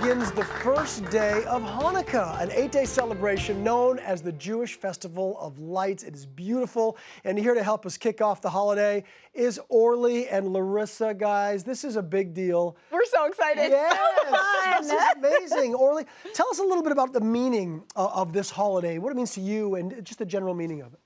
begins the first day of Hanukkah, an 8-day celebration known as the Jewish Festival of Lights. It is beautiful, and here to help us kick off the holiday is Orly and Larissa, guys. This is a big deal. We're so excited. Yes, this is amazing. Orly, tell us a little bit about the meaning of this holiday, what it means to you, and just the general meaning of it.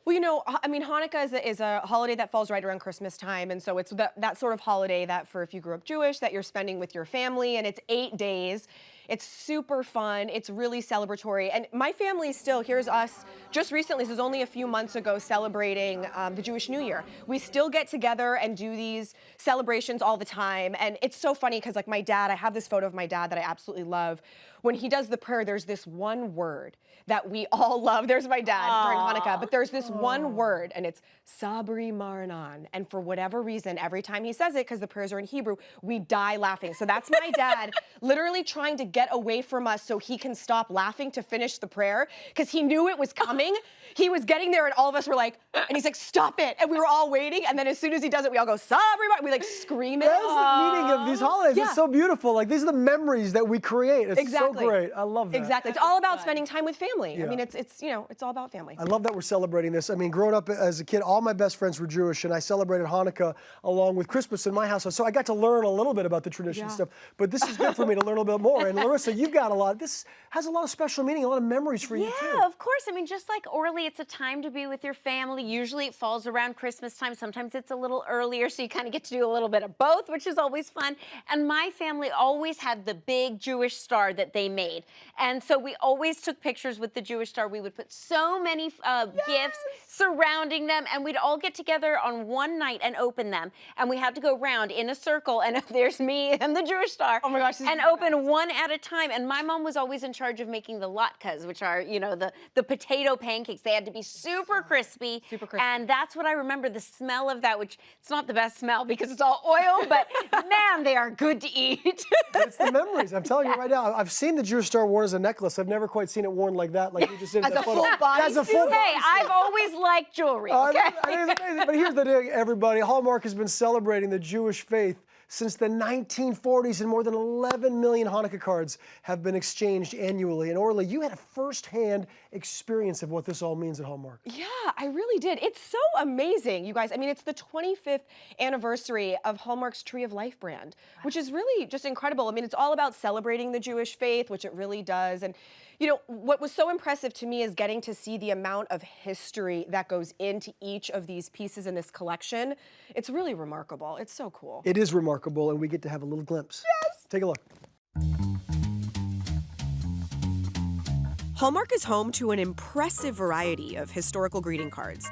Well, you know, I mean, Hanukkah is a holiday that falls right around Christmas time, and so it's that sort of holiday that, for if you grew up Jewish, that you're spending with your family, and it's 8 days. It's super fun. It's really celebratory. And my family still, here's us, just recently, this was only a few months ago, celebrating the Jewish New Year. We still get together and do these celebrations all the time. And it's so funny because, like, my dad, I have this photo of my dad that I absolutely love. When he does the prayer, there's this one word that we all love. There's my dad during Hanukkah, but there's this one word, and it's Sabri Maranan. And for whatever reason, every time he says it, because the prayers are in Hebrew, we die laughing. So that's my dad literally trying to get away from us so he can stop laughing to finish the prayer, because he knew it was coming. He was getting there, and all of us were like, and he's like, stop it. And we were all waiting, and then as soon as he does it, we all go, Sabri Maranan. We like scream it. That's the meaning of these holidays. Yeah. It's so beautiful. Like, these are the memories that we create. It's Exactly. so great. I love that. Exactly. It's all about spending time with family. Yeah. I mean, it's you know, it's all about family. I love that we're celebrating this. I mean, growing up as a kid, all my best friends were Jewish, and I celebrated Hanukkah along with Christmas in my house. So I got to learn a little bit about the tradition stuff. But this is good for me to learn a little bit more. And Larissa, you've got a lot. This has a lot of special meaning, a lot of memories for you too. Yeah, of course. I mean, just like Orly, it's a time to be with your family. Usually it falls around Christmas time. Sometimes it's a little earlier, so you kind of get to do a little bit of both, which is always fun. And my family always had the big Jewish star that they made. And so we always took pictures with the Jewish star. We would put so many gifts surrounding them, and we'd all get together on one night and open them. And we had to go around in a circle, and there's me and the Jewish star. Oh my gosh, and open one at a time. And my mom was always in charge of making the latkes, which are, you know, the potato pancakes. They had to be super crispy. Super crispy. And that's what I remember, the smell of that, which it's not the best smell because it's all oil, but man, they are good to eat. It's the memories. I'm telling you right now. I've seen the Jewish star worn as a necklace. I've never quite seen it worn like that, like you just did. As a full body. As a full Hey, I've always liked jewelry, okay? It's amazing. But here's the thing, everybody. Hallmark has been celebrating the Jewish faith since the 1940s, and more than 11 million Hanukkah cards have been exchanged annually. And Orly, you had a first-hand experience of what this all means at Hallmark. Yeah, I really did. It's so amazing, you guys. I mean, it's the 25th anniversary of Hallmark's Tree of Life brand, which is really just incredible. I mean, it's all about celebrating the Jewish faith, which it really does. And, you know, what was so impressive to me is getting to see the amount of history that goes into each of these pieces in this collection. It's really remarkable. It's so cool. It is remarkable, and we get to have a little glimpse. Yes! Take a look. Hallmark is home to an impressive variety of historical greeting cards.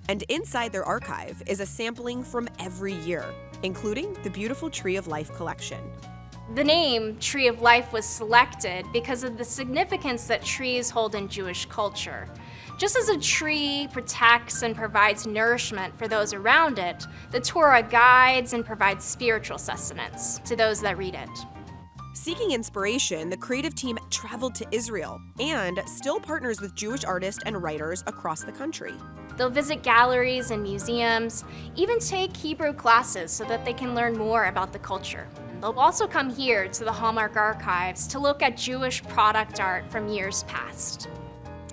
And inside their archive is a sampling from every year, including the beautiful Tree of Life collection. The name Tree of Life was selected because of the significance that trees hold in Jewish culture. Just as a tree protects and provides nourishment for those around it, the Torah guides and provides spiritual sustenance to those that read it. Seeking inspiration, the creative team traveled to Israel and still partners with Jewish artists and writers across the country. They'll visit galleries and museums, even take Hebrew classes so that they can learn more about the culture. They'll also come here to the Hallmark archives to look at Jewish product art from years past.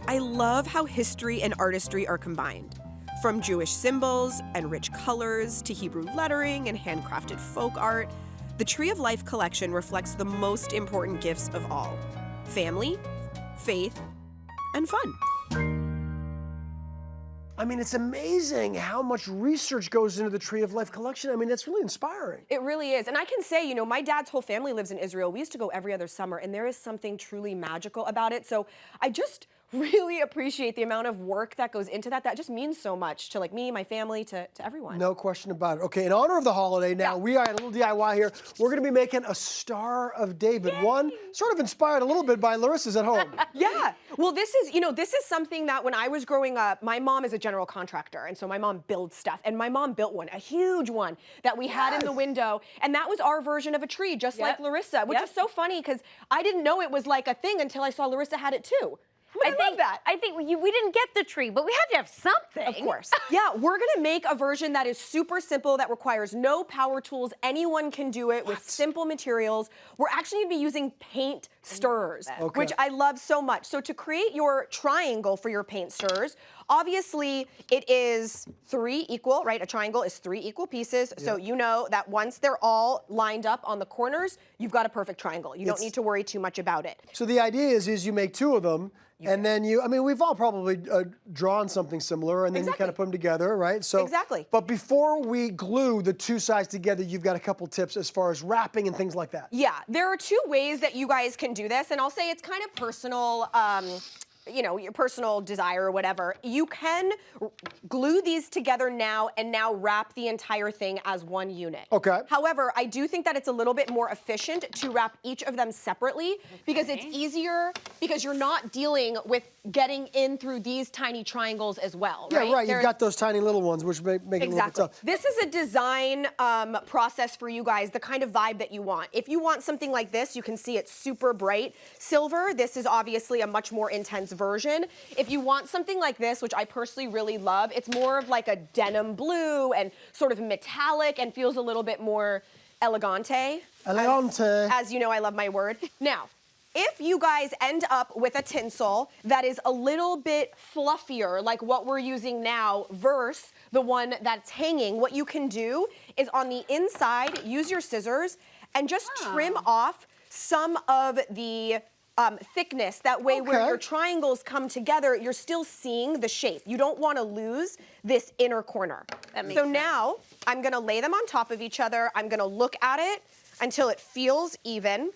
I love how history and artistry are combined. From Jewish symbols and rich colors to Hebrew lettering and handcrafted folk art, the Tree of Life collection reflects the most important gifts of all: family, faith, and fun. I mean, it's amazing how much research goes into the Tree of Life collection. I mean, that's really inspiring. It really is. And I can say, you know, my dad's whole family lives in Israel. We used to go every other summer, and there is something truly magical about it. So I just really appreciate the amount of work that goes into that. That just means so much to, like, me, my family, to everyone. No question about it. Okay, in honor of the holiday, now we are a little DIY here. We're going to be making a Star of David. Yay! One sort of inspired a little bit by Larissa's at home. Yeah. Well, this is, you know, this is something that when I was growing up, my mom is a general contractor, and so my mom builds stuff. And my mom built one, a huge one that we had in the window, and that was our version of a tree, just like Larissa, which is so funny because I didn't know it was like a thing until I saw Larissa had it too. I love that. I think we didn't get the tree, but we had to have something. Of course. Yeah, we're gonna make a version that is super simple, that requires no power tools. Anyone can do it with simple materials. We're actually gonna be using paint stirrers, which I love so much. So to create your triangle for your paint stirrers, obviously it is 3 equal, right? A triangle is 3 equal pieces. So you know that once they're all lined up on the corners, you've got a perfect triangle. You don't need to worry too much about it. So the idea is you make 2 of them, and then I mean, we've all probably drawn something similar, and then you kind of put them together, right? So Exactly. But before we glue the 2 sides together, you've got a couple tips as far as wrapping and things like that. Yeah, there are 2 ways that you guys can do this, and I'll say it's kind of personal. You know, your personal desire or whatever. You can glue these together now and now wrap the entire thing as one unit. Okay. However, I do think that it's a little bit more efficient to wrap each of them separately because it's easier, because you're not dealing with getting in through these tiny triangles as well, right? Yeah, right. You've got those tiny little ones, which make it a little bit tough. This is a design process for you guys, the kind of vibe that you want. If you want something like this, you can see it's super bright silver. This is obviously a much more intense version. If you want something like this, which I personally really love, it's more of like a denim blue and sort of metallic and feels a little bit more elegante. Elegante. As you know, I love my word. Now, if you guys end up with a tinsel that is a little bit fluffier, like what we're using now, versus the one that's hanging, what you can do is on the inside, use your scissors and just trim off some of the thickness. That way where your triangles come together, you're still seeing the shape. You don't want to lose this inner corner. That makes so sense. now I'm gonna lay them on top of each other. I'm gonna look at it until it feels even.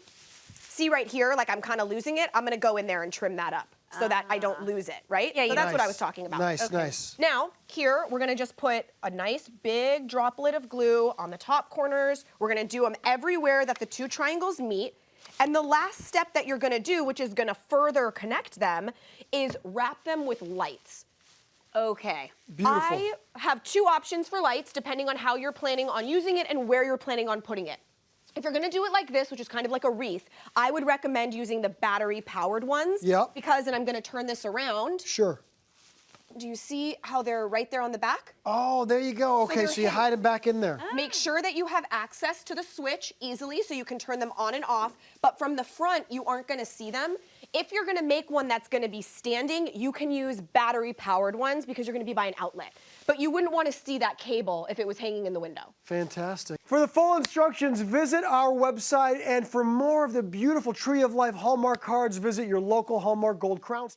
See right here, like I'm kind of losing it. I'm gonna go in there and trim that up so that I don't lose it, right? Yeah, so that's what I was talking about. Nice, nice. Now, here, we're gonna just put a nice big droplet of glue on the top corners. We're gonna do them everywhere that the 2 triangles meet. And the last step that you're gonna do, which is gonna further connect them, is wrap them with lights. Okay. Beautiful. I have 2 options for lights, depending on how you're planning on using it and where you're planning on putting it. If you're gonna do it like this, which is kind of like a wreath, I would recommend using the battery-powered ones. Yep. Because, and I'm gonna turn this around. Sure. Do you see how they're right there on the back? Oh, there you go. Okay, they're so you hidden. hide them back in there. Make sure that you have access to the switch easily so you can turn them on and off, but from the front, you aren't gonna see them. If you're gonna make one that's gonna be standing, you can use battery-powered ones because you're gonna be by an outlet. But you wouldn't wanna see that cable if it was hanging in the window. Fantastic. For the full instructions, visit our website, and for more of the beautiful Tree of Life Hallmark cards, visit your local Hallmark Gold Crown store.